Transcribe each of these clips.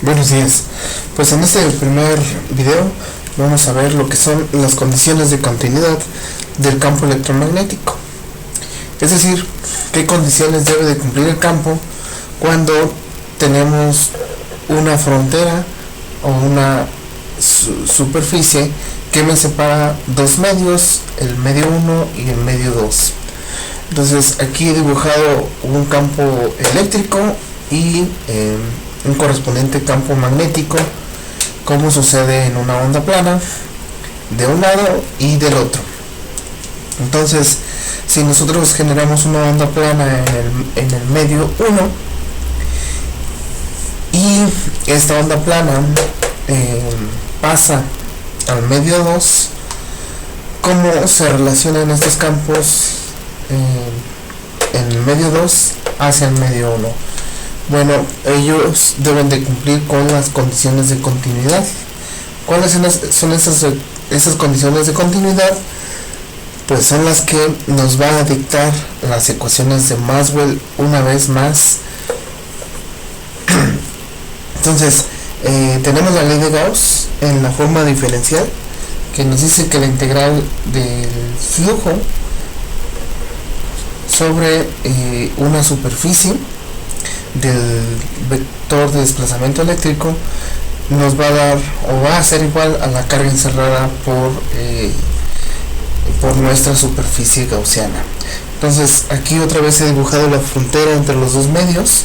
Buenos días. Pues en este primer video vamos a ver lo que son las condiciones de continuidad del campo electromagnético. Es decir, qué condiciones debe de cumplir el campo cuando tenemos una frontera o una superficie que me separa dos medios, el medio 1 y el medio 2. Entonces aquí he dibujado un campo eléctrico y un correspondiente campo magnético, como sucede en una onda plana de un lado y del otro. Entonces, si nosotros generamos una onda plana en el medio 1 y esta onda plana pasa al medio 2, ¿cómo se relacionan estos campos en el medio 2 hacia el medio 1? Bueno, ellos deben de cumplir con las condiciones de continuidad. ¿Cuáles son esas condiciones de continuidad? Pues son las que nos van a dictar las ecuaciones de Maxwell una vez más. Entonces, tenemos la ley de Gauss en la forma diferencial, que nos dice que la integral del flujo sobre una superficie del vector de desplazamiento eléctrico nos va a dar o va a ser igual a la carga encerrada por nuestra superficie gaussiana. Entonces aquí otra vez he dibujado la frontera entre los dos medios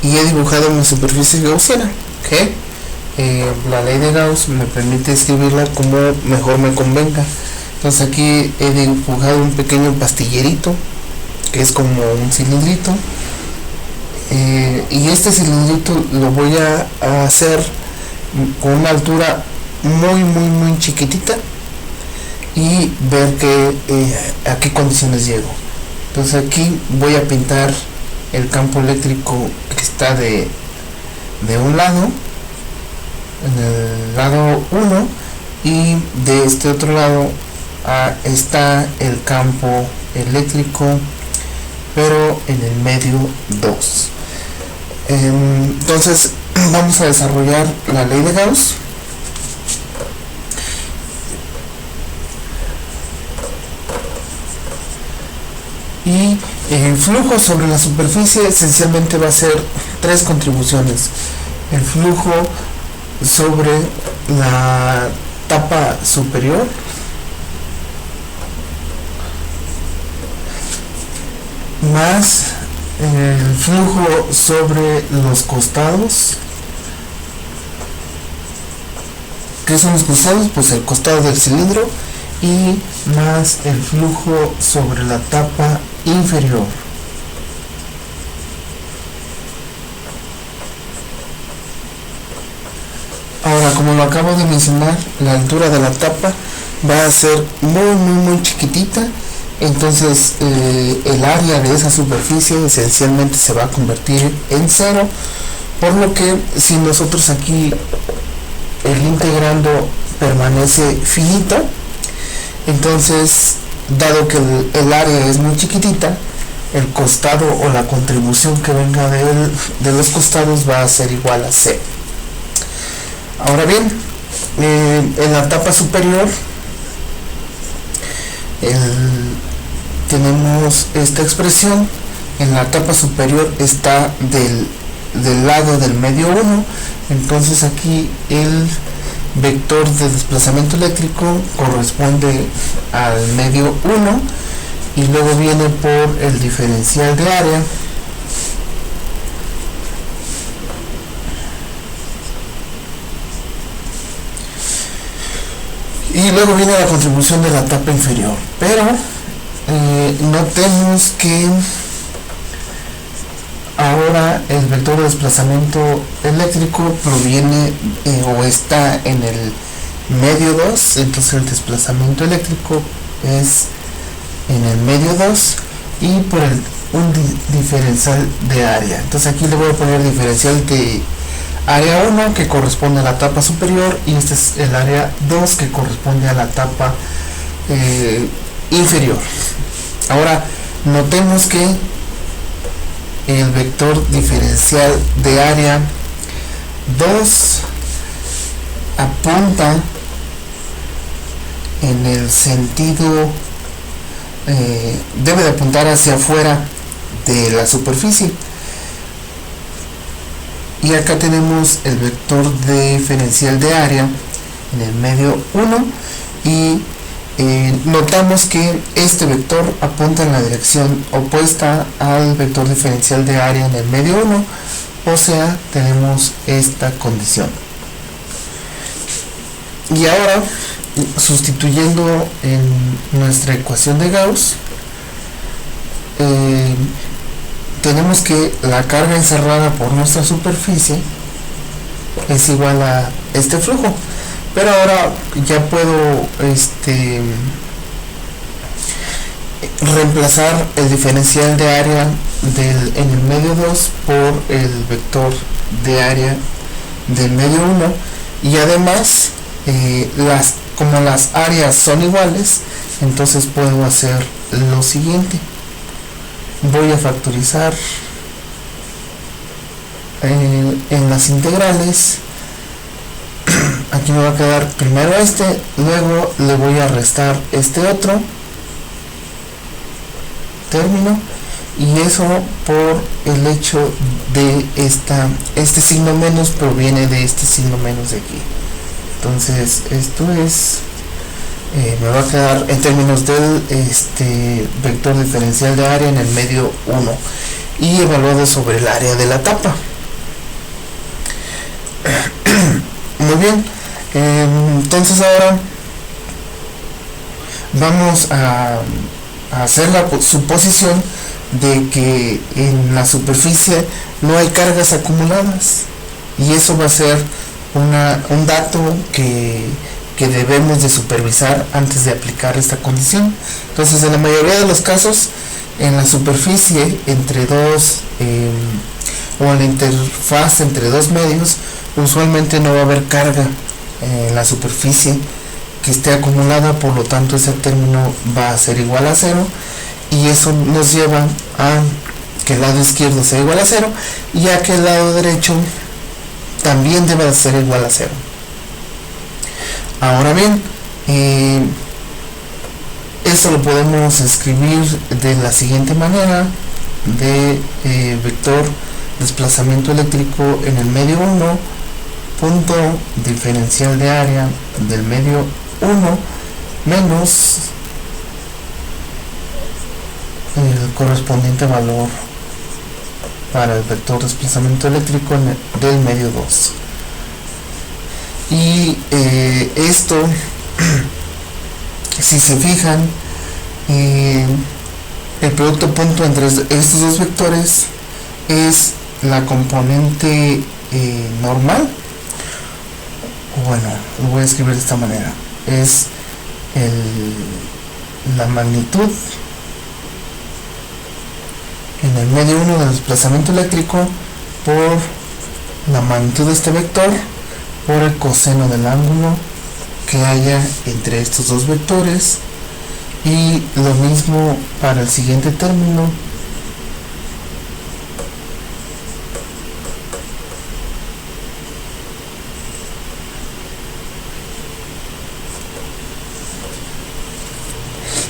y he dibujado mi superficie gaussiana, que la ley de Gauss me permite escribirla como mejor me convenga. Entonces aquí he dibujado un pequeño pastillerito que es como un cilindrito, y este cilindrito lo voy a hacer con una altura muy chiquitita y ver a qué condiciones llego. Entonces aquí voy a pintar el campo eléctrico que está de un lado, en el lado 1, y de este otro lado está el campo eléctrico, pero en el medio 2. Entonces vamos a desarrollar la ley de Gauss. Y el flujo sobre la superficie esencialmente va a ser tres contribuciones: el flujo sobre la tapa superior, más el flujo sobre los costados. ¿Qué son los costados? Pues el costado del cilindro, y más el flujo sobre la tapa inferior. Ahora, como lo acabo de mencionar, la altura de la tapa va a ser muy chiquitita. Entonces el área de esa superficie esencialmente se va a convertir en cero, por lo que si nosotros aquí el integrando permanece finito, entonces dado que el área es muy chiquitita, el costado o la contribución que venga de los costados va a ser igual a C. Ahora bien, en la tapa superior tenemos esta expresión. En la tapa superior está del lado del medio 1, entonces aquí el vector de desplazamiento eléctrico corresponde al medio 1 y luego viene por el diferencial de área, y luego viene la contribución de la tapa inferior. Pero notemos que ahora el vector de desplazamiento eléctrico proviene o está en el medio 2, entonces el desplazamiento eléctrico es en el medio 2 y por un diferencial de área. Entonces aquí le voy a poner diferencial de área 1 que corresponde a la tapa superior, y este es el área 2 que corresponde a la tapa inferior. Ahora notemos que el vector diferencial de área 2 apunta en el sentido, debe de apuntar hacia afuera de la superficie. Y acá tenemos el vector diferencial de área en el medio 1 y notamos que este vector apunta en la dirección opuesta al vector diferencial de área en el medio 1, o sea, tenemos esta condición. Y ahora, sustituyendo en nuestra ecuación de Gauss, tenemos que la carga encerrada por nuestra superficie es igual a este flujo. Pero ahora ya puedo reemplazar el diferencial de área en el medio 2 por el vector de área del medio 1, y además como las áreas son iguales, entonces puedo hacer lo siguiente. Voy a factorizar en las integrales. Aquí me va a quedar primero luego le voy a restar este otro término, y eso por el hecho de este signo menos proviene de este signo menos de aquí. Entonces esto es me va a quedar en términos del vector diferencial de área en el medio 1 y evaluado sobre el área de la tapa. Muy bien, entonces ahora vamos a hacer la suposición de que en la superficie no hay cargas acumuladas, y eso va a ser un dato que debemos de supervisar antes de aplicar esta condición. Entonces, en la mayoría de los casos, en la superficie entre dos o en la interfaz entre dos medios, usualmente no va a haber carga en la superficie que esté acumulada, por lo tanto ese término va a ser igual a 0, y eso nos lleva a que el lado izquierdo sea igual a 0 y a que el lado derecho también debe de ser igual a 0. Ahora bien, esto lo podemos escribir de la siguiente manera: de vector desplazamiento eléctrico en el medio 1, punto diferencial de área del medio 1 menos el correspondiente valor para el vector desplazamiento eléctrico del medio 2. Y esto, si se fijan, el producto punto entre estos dos vectores es la componente normal. Bueno, lo voy a escribir de esta manera: es la magnitud en el medio 1 del desplazamiento eléctrico por la magnitud de este vector por el coseno del ángulo que haya entre estos dos vectores, y lo mismo para el siguiente término.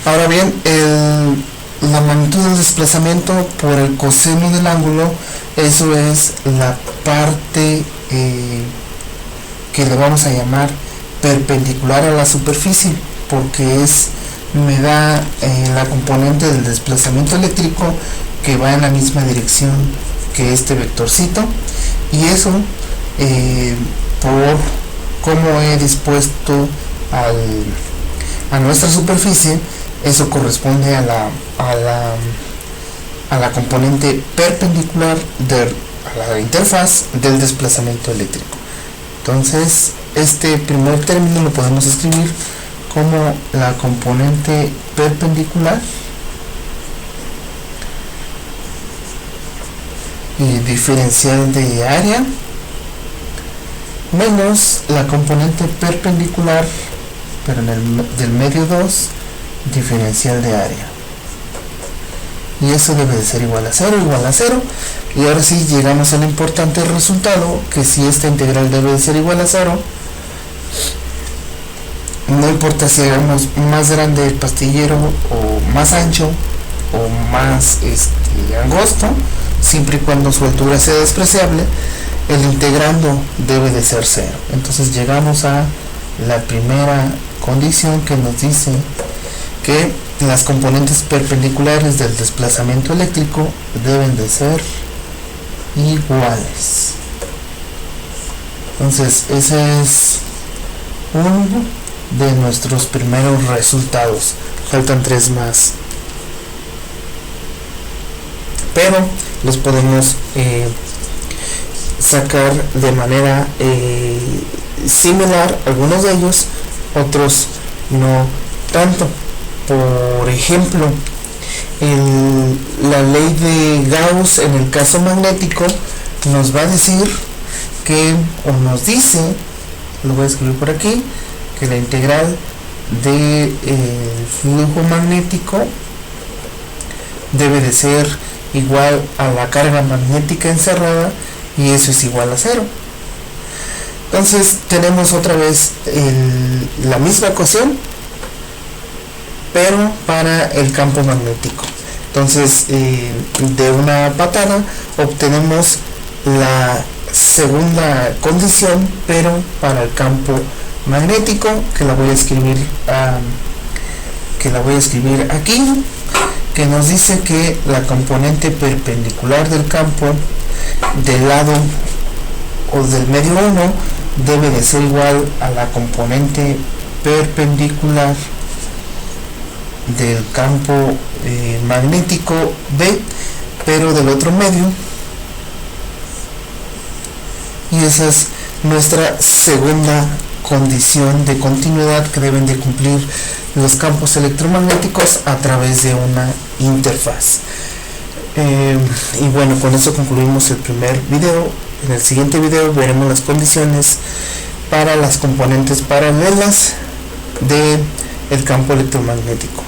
Ahora bien, la magnitud del desplazamiento por el coseno del ángulo, eso es la parte que le vamos a llamar perpendicular a la superficie, porque me da la componente del desplazamiento eléctrico que va en la misma dirección que este vectorcito, y eso por cómo he dispuesto a nuestra superficie, eso corresponde a la componente perpendicular a la interfaz del desplazamiento eléctrico. Entonces, este primer término lo podemos escribir como la componente perpendicular y diferencial de área menos la componente perpendicular, pero del medio 2, diferencial de área. y eso debe de ser igual a 0, y ahora sí llegamos al importante resultado, que si esta integral debe de ser igual a 0, no importa si hagamos más grande el pastillero o más ancho o más angosto, siempre y cuando su altura sea despreciable, el integrando debe de ser 0. Entonces llegamos a la primera condición, que nos dice que las componentes perpendiculares del desplazamiento eléctrico deben de ser iguales. Entonces ese es uno de nuestros primeros resultados. Faltan 3 más, pero los podemos sacar de manera similar, algunos de ellos, otros no tanto. Por ejemplo, la ley de Gauss en el caso magnético nos va a decir que, o nos dice, lo voy a escribir por aquí, que la integral del flujo magnético debe de ser igual a la carga magnética encerrada, y eso es igual a 0. Entonces tenemos otra vez la misma ecuación, pero para el campo magnético. Entonces de una patada obtenemos la segunda condición, pero para el campo magnético, que la voy a escribir aquí, que nos dice que la componente perpendicular del campo del lado o del medio 1 debe de ser igual a la componente perpendicular del campo magnético B, pero del otro medio, y esa es nuestra segunda condición de continuidad que deben de cumplir los campos electromagnéticos a través de una interfaz. Y bueno, con eso concluimos el primer video. En el siguiente video veremos las condiciones para las componentes paralelas del campo electromagnético.